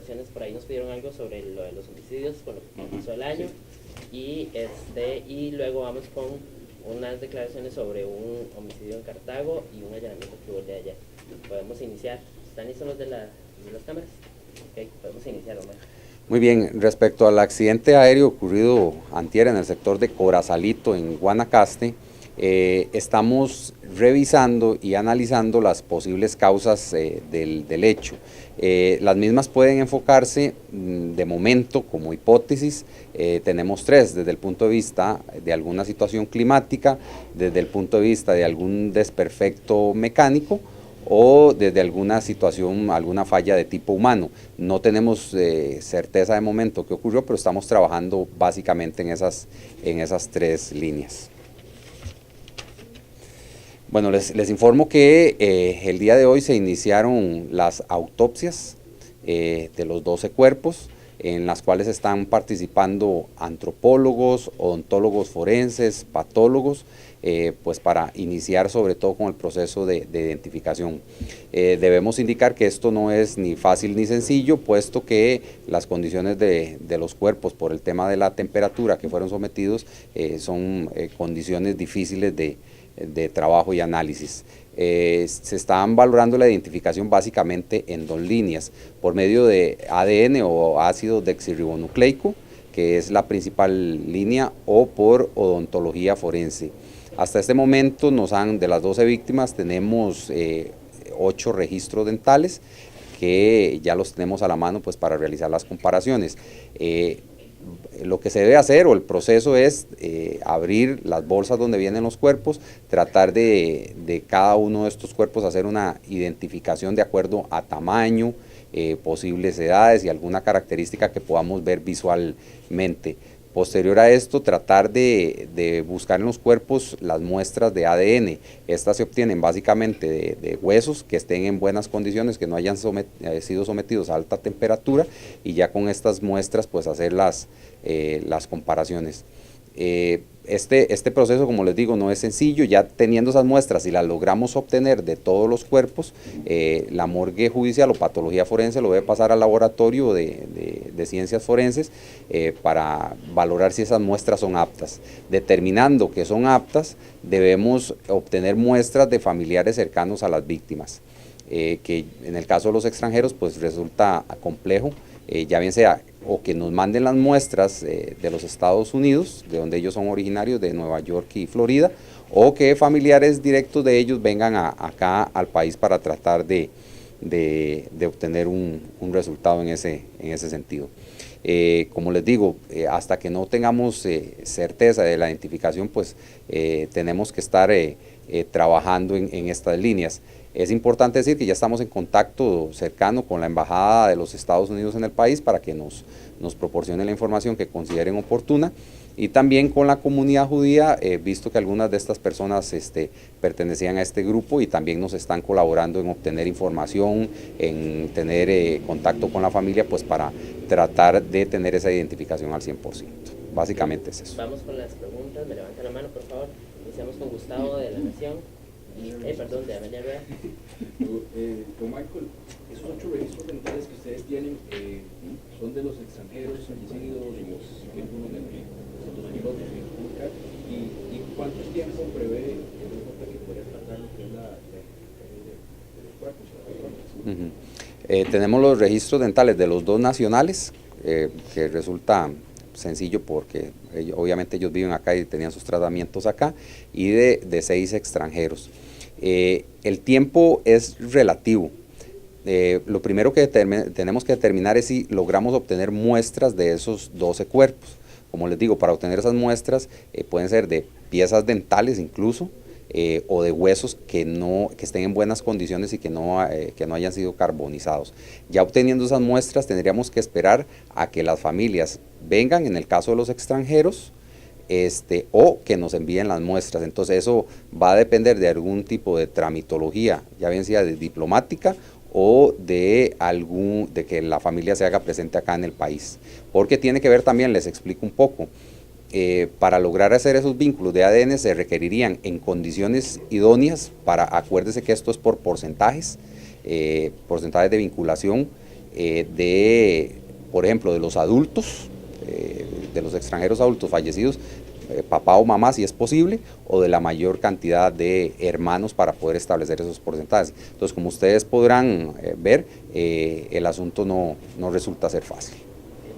declaraciones, por ahí nos pidieron algo sobre lo de los homicidios, con lo que comenzó el año, y luego vamos con unas declaraciones sobre un homicidio en Cartago y un allanamiento que hubo de allá. Podemos iniciar. ¿Están listos los de las cámaras? Ok, podemos iniciar, Omar. Muy bien, respecto al accidente aéreo ocurrido antier en el sector de Corazalito, en Guanacaste, estamos revisando y analizando las posibles causas del hecho. Las mismas pueden enfocarse de momento como hipótesis, tenemos tres, desde el punto de vista de alguna situación climática, desde el punto de vista de algún desperfecto mecánico, o desde alguna situación, alguna falla de tipo humano. No tenemos certeza de momento qué ocurrió, pero estamos trabajando básicamente en esas tres líneas. Bueno, les informo que el día de hoy se iniciaron las autopsias de los 12 cuerpos, en las cuales están participando antropólogos, odontólogos forenses, patólogos, pues para iniciar sobre todo con el proceso de identificación. Debemos indicar que esto no es ni fácil ni sencillo, puesto que las condiciones de los cuerpos por el tema de la temperatura que fueron sometidos son condiciones difíciles de trabajo y análisis. Se están valorando la identificación básicamente en dos líneas, por medio de ADN o ácido deoxirribonucleico, que es la principal línea, o por odontología forense. Hasta este momento de las 12 víctimas tenemos 8 registros dentales, que ya los tenemos a la mano pues para realizar las comparaciones. Lo que se debe hacer, o el proceso, es abrir las bolsas donde vienen los cuerpos, tratar de cada uno de estos cuerpos hacer una identificación de acuerdo a tamaño, posibles edades y alguna característica que podamos ver visualmente. Posterior a esto, tratar de buscar en los cuerpos las muestras de ADN. Estas se obtienen básicamente de huesos que estén en buenas condiciones, que no hayan sido sometidos a alta temperatura, y ya con estas muestras pues hacer las comparaciones. Este proceso, como les digo, no es sencillo. Ya teniendo esas muestras y las logramos obtener de todos los cuerpos, la morgue judicial o patología forense lo debe pasar al laboratorio de ciencias forenses para valorar si esas muestras son aptas. Determinando que son aptas, debemos obtener muestras de familiares cercanos a las víctimas, que en el caso de los extranjeros pues resulta complejo, ya bien sea o que nos manden las muestras de los Estados Unidos, de donde ellos son originarios, de Nueva York y Florida, o que familiares directos de ellos vengan acá al país para tratar de obtener un resultado en ese sentido. Como les digo, hasta que no tengamos certeza de la identificación, pues tenemos que estar trabajando en estas líneas. Es importante decir que ya estamos en contacto cercano con la Embajada de los Estados Unidos en el país para que nos proporcione la información que consideren oportuna, y también con la comunidad judía, visto que algunas de estas personas pertenecían a este grupo y también nos están colaborando en obtener información, en tener contacto con la familia, pues para tratar de tener esa identificación al 100%. Básicamente es eso. Vamos con las preguntas, me levantan la mano por favor. Iniciamos con Gustavo de La Nación. Perdón, de Amelia Rueda. Don Michael, esos 8 registros dentales que ustedes tienen son de los extranjeros fallecidos, algunos de los y ¿cuánto tiempo prevé que puede tardar lo que es de los cuerpos? Tenemos los registros dentales de los 2 nacionales, que resulta sencillo porque obviamente ellos viven acá y tenían sus tratamientos acá, y de 6 extranjeros. El tiempo es relativo. Lo primero que tenemos que determinar es si logramos obtener muestras de esos 12 cuerpos. Como les digo, para obtener esas muestras pueden ser de piezas dentales incluso, o de huesos que estén en buenas condiciones y que no hayan sido carbonizados. Ya obteniendo esas muestras tendríamos que esperar a que las familias vengan, en el caso de los extranjeros, o que nos envíen las muestras. Entonces eso va a depender de algún tipo de tramitología, ya bien sea de diplomática o de que la familia se haga presente acá en el país, porque tiene que ver también, les explico un poco, para lograr hacer esos vínculos de ADN se requerirían en condiciones idóneas, acuérdese que esto es por porcentajes de vinculación, por ejemplo, de los adultos, de los extranjeros adultos fallecidos, papá o mamá si es posible, o de la mayor cantidad de hermanos para poder establecer esos porcentajes. Entonces, como ustedes podrán ver, el asunto no resulta ser fácil.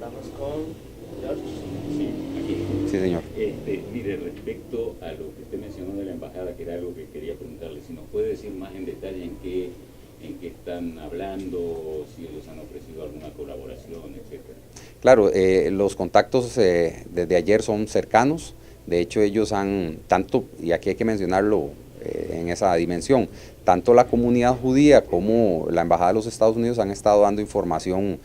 Vamos con George. Sí, aquí. Sí, señor. Mire, respecto a lo que usted mencionó de la embajada, que era algo que quería preguntarle, si nos puede decir más en detalle en qué están hablando, si ellos han ofrecido alguna colaboración, etcétera. Claro, los contactos desde ayer son cercanos. De hecho, ellos han, tanto, y aquí hay que mencionarlo en esa dimensión, tanto la comunidad judía como la Embajada de los Estados Unidos han estado dando información,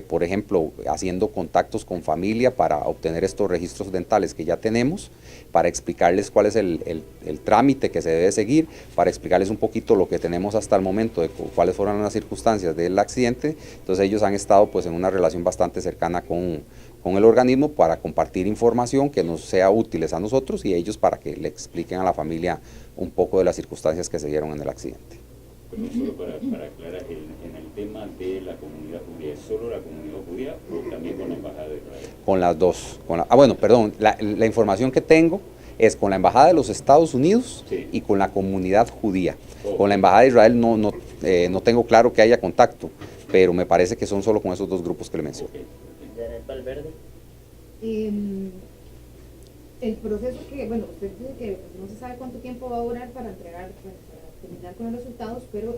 por ejemplo, haciendo contactos con familia para obtener estos registros dentales que ya tenemos, para explicarles cuál es el trámite que se debe seguir, para explicarles un poquito lo que tenemos hasta el momento, de cuáles fueron las circunstancias del accidente. Entonces ellos han estado pues en una relación bastante cercana con el organismo para compartir información que nos sea útiles a nosotros y ellos para que le expliquen a la familia un poco de las circunstancias que se dieron en el accidente. Pero solo para aclarar, en el tema de la comunidad judía, ¿es solo la comunidad judía o también con la Embajada de Israel? Con las dos. La información que tengo es con la Embajada de los Estados Unidos, sí, y con la comunidad judía. Con la Embajada de Israel no tengo claro que haya contacto, pero me parece que son solo con esos dos grupos que le mencioné. Janet Valverde. El proceso que, bueno, usted dice que no se sabe cuánto tiempo va a durar para entregar, para terminar con los resultados, pero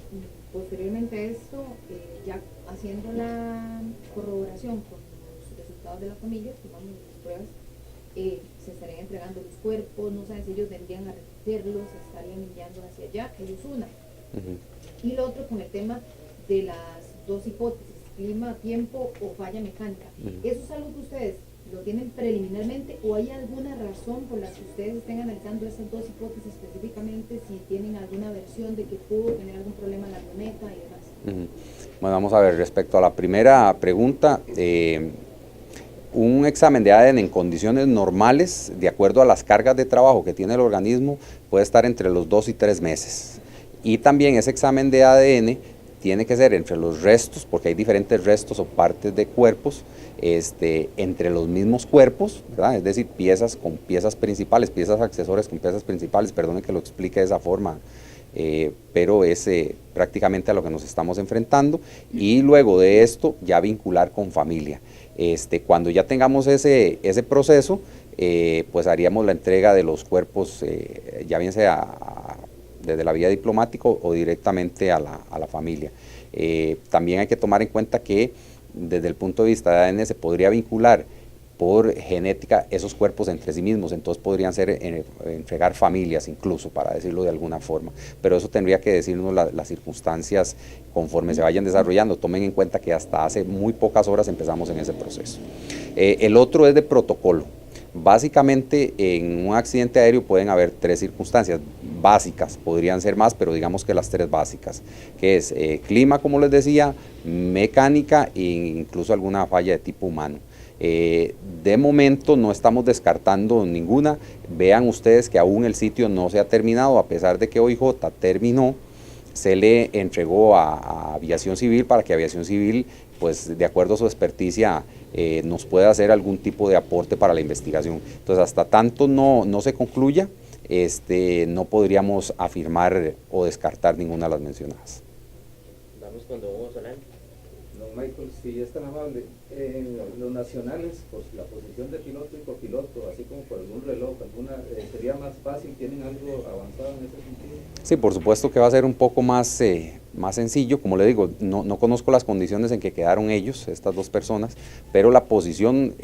posteriormente a esto, ya haciendo la corroboración con los resultados de la familia, tomamos las pruebas, se estarían entregando los cuerpos, no saben si ellos vendrían a recogerlos, se estarían enviando hacia allá, ellos una. Y lo otro con el tema de las dos hipótesis, clima, tiempo o falla mecánica. ¿Eso es algo que ustedes lo tienen preliminarmente o hay alguna razón por la que ustedes estén analizando esas dos hipótesis específicamente, si tienen alguna versión de que pudo tener algún problema en la avioneta y demás? Bueno, vamos a ver, respecto a la primera pregunta, un examen de ADN en condiciones normales, de acuerdo a las cargas de trabajo que tiene el organismo, puede estar entre los 2 y 3 meses. Y también ese examen de ADN tiene que ser entre los restos, porque hay diferentes restos o partes de cuerpos, entre los mismos cuerpos, ¿verdad? Es decir, piezas con piezas principales, piezas accesorias con piezas principales, perdone que lo explique de esa forma, pero es prácticamente a lo que nos estamos enfrentando, y luego de esto ya vincular con familia. Cuando ya tengamos ese proceso, pues haríamos la entrega de los cuerpos, ya bien sea desde la vía diplomática o directamente a la familia. También hay que tomar en cuenta que desde el punto de vista de ADN se podría vincular por genética esos cuerpos entre sí mismos, entonces podrían ser entregar familias incluso, para decirlo de alguna forma, pero eso tendría que decirnos las circunstancias conforme se vayan desarrollando. Tomen en cuenta que hasta hace muy pocas horas empezamos en ese proceso. El otro es de protocolo. Básicamente en un accidente aéreo pueden haber 3 circunstancias básicas, podrían ser más, pero digamos que las 3 básicas, que es clima, como les decía, mecánica e incluso alguna falla de tipo humano. De momento no estamos descartando ninguna. Vean ustedes que aún el sitio no se ha terminado, a pesar de que OIJ terminó, se le entregó a Aviación Civil para que Aviación Civil, pues de acuerdo a su experticia, nos pueda hacer algún tipo de aporte para la investigación. Entonces, hasta tanto no se concluya, no podríamos afirmar o descartar ninguna de las mencionadas. Vamos con don Hugo Solán. Don Michael, si es tan amable, los nacionales, pues la posición de piloto y copiloto, así como por algún reloj, ¿sería más fácil? ¿Tienen algo avanzado en ese sentido? Sí, por supuesto que va a ser un poco más sencillo. Como le digo, no conozco las condiciones en que quedaron ellos, estas 2 personas, pero la posición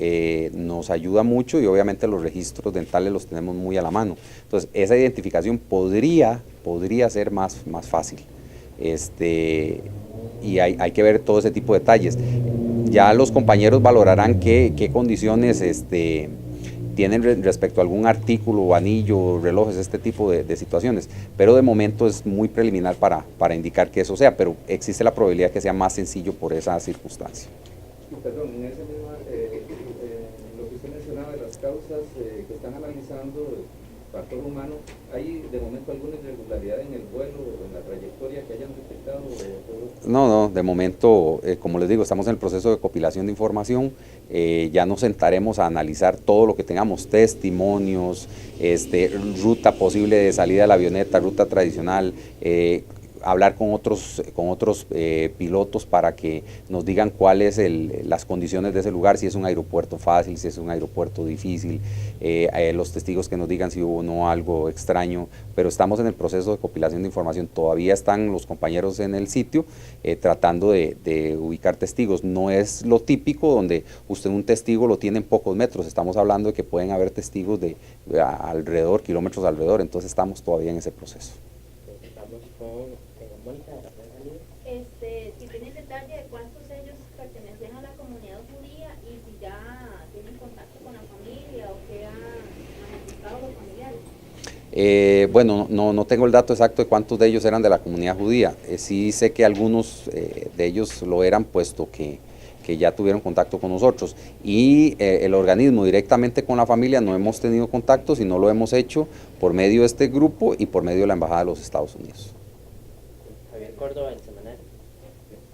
nos ayuda mucho y obviamente los registros dentales los tenemos muy a la mano. Entonces, esa identificación podría ser más fácil. Y hay que ver todo ese tipo de detalles. Ya los compañeros valorarán qué condiciones tienen respecto a algún artículo, anillo, relojes, este tipo de situaciones, pero de momento es muy preliminar para indicar que eso sea, pero existe la probabilidad que sea más sencillo por esa circunstancia. Perdón, en ese mismo, lo que usted mencionaba de las causas que están analizando factor humano, ¿hay de momento alguna irregularidad en el vuelo o en la trayectoria que hayan detectado? No, de momento, como les digo, estamos en el proceso de compilación de información. Ya nos sentaremos a analizar todo lo que tengamos, testimonios, ruta posible de salida de la avioneta, ruta tradicional, hablar con otros pilotos para que nos digan cuáles las condiciones de ese lugar, si es un aeropuerto fácil, si es un aeropuerto difícil, los testigos que nos digan si hubo o no algo extraño, pero estamos en el proceso de compilación de información. Todavía están los compañeros en el sitio tratando de ubicar testigos. No es lo típico donde usted un testigo lo tiene en pocos metros, estamos hablando de que pueden haber testigos de alrededor, kilómetros alrededor, entonces estamos todavía en ese proceso. Vamos con Mónica de la Franja Libre. Si tienen detalle de cuántos ellos pertenecen a la comunidad judía y si ya tienen contacto con la familia o qué han manifestado los familiares. Bueno, no tengo el dato exacto de cuántos de ellos eran de la comunidad judía. Sí sé que algunos de ellos lo eran, puesto que ya tuvieron contacto con nosotros. Y el organismo directamente con la familia no hemos tenido contacto, sino lo hemos hecho por medio de este grupo y por medio de la Embajada de los Estados Unidos. Javier Córdoba, el Semanario.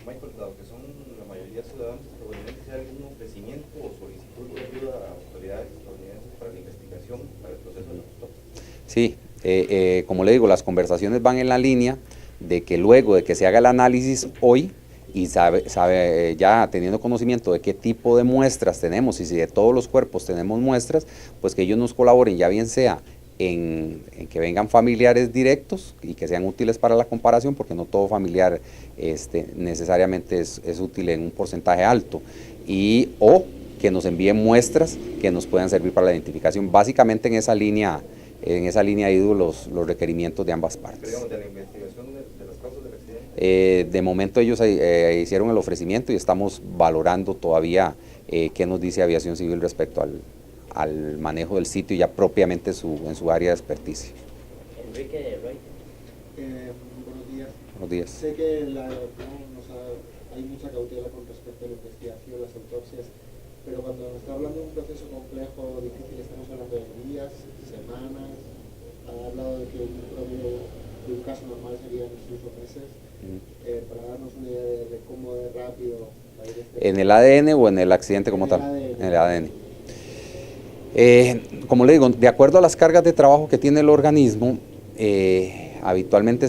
Michael, dado que son la mayoría ciudadanos estadounidenses, ¿hay algún ofrecimiento o solicitud de ayuda a autoridades estadounidenses para la investigación, para el proceso de la autopsia? Sí, como le digo, las conversaciones van en la línea de que luego de que se haga el análisis hoy, y sabe ya teniendo conocimiento de qué tipo de muestras tenemos y si de todos los cuerpos tenemos muestras, pues que ellos nos colaboren, ya bien sea en que vengan familiares directos y que sean útiles para la comparación, porque no todo familiar necesariamente es útil en un porcentaje alto, o que nos envíen muestras que nos puedan servir para la identificación. Básicamente en esa línea ha ido los requerimientos de ambas partes. Pero digamos, de la investigación de las causas del accidente. De momento ellos hicieron el ofrecimiento y estamos valorando todavía qué nos dice Aviación Civil respecto al manejo del sitio ya propiamente en su área de experticia. Enrique de Roy. Buenos días. Buenos días. Sé que hay mucha cautela con respecto a la investigación, las autopsias, pero cuando nos está hablando de un proceso complejo, difícil, estamos hablando de días, semanas. Ha hablado de que un promedio de un caso normal serían incluso meses. Para darnos una idea de cómo de rápido va a ir ¿En el ADN o en el accidente como tal? En el ADN. Como le digo, de acuerdo a las cargas de trabajo que tiene el organismo, habitualmente